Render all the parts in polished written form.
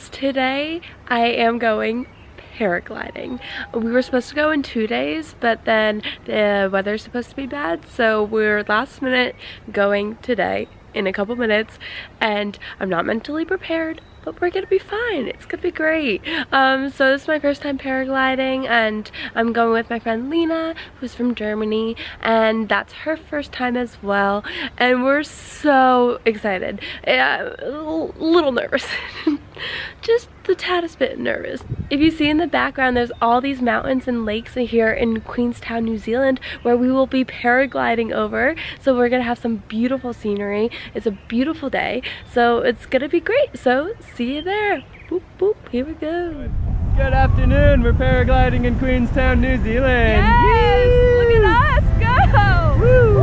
news. Today I am going paragliding. We were supposed to go in 2 days, but then the weather's supposed to be bad, so we're last minute going today in a couple minutes, and I'm not mentally prepared, but we're gonna be fine. It's gonna be great. So this is my first time paragliding, and I'm going with my friend Lena, who's from Germany, and that's her first time as well, and we're so excited. A little nervous. Just the taddest bit nervous. If you see in the background, there's all these mountains and lakes here in Queenstown, New Zealand, where we will be paragliding over. So we're gonna have some beautiful scenery. It's a beautiful day, so it's gonna be great. So see you there. Boop boop, here we go. Good afternoon, we're paragliding in Queenstown, New Zealand. Yes, Woo! look at us, go! Woo!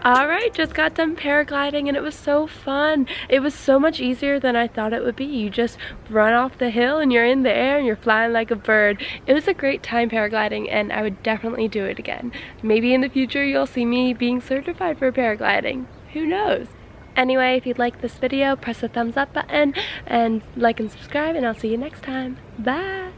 Alright, just got done paragliding and it was so fun. It was so much easier than I thought it would be. You just run off the hill and you're in the air and you're flying like a bird. It was a great time paragliding, and I would definitely do it again. Maybe in the future you'll see me being certified for paragliding. Who knows? Anyway, if you liked this video, press the thumbs up button and like and subscribe, and I'll see you next time. Bye!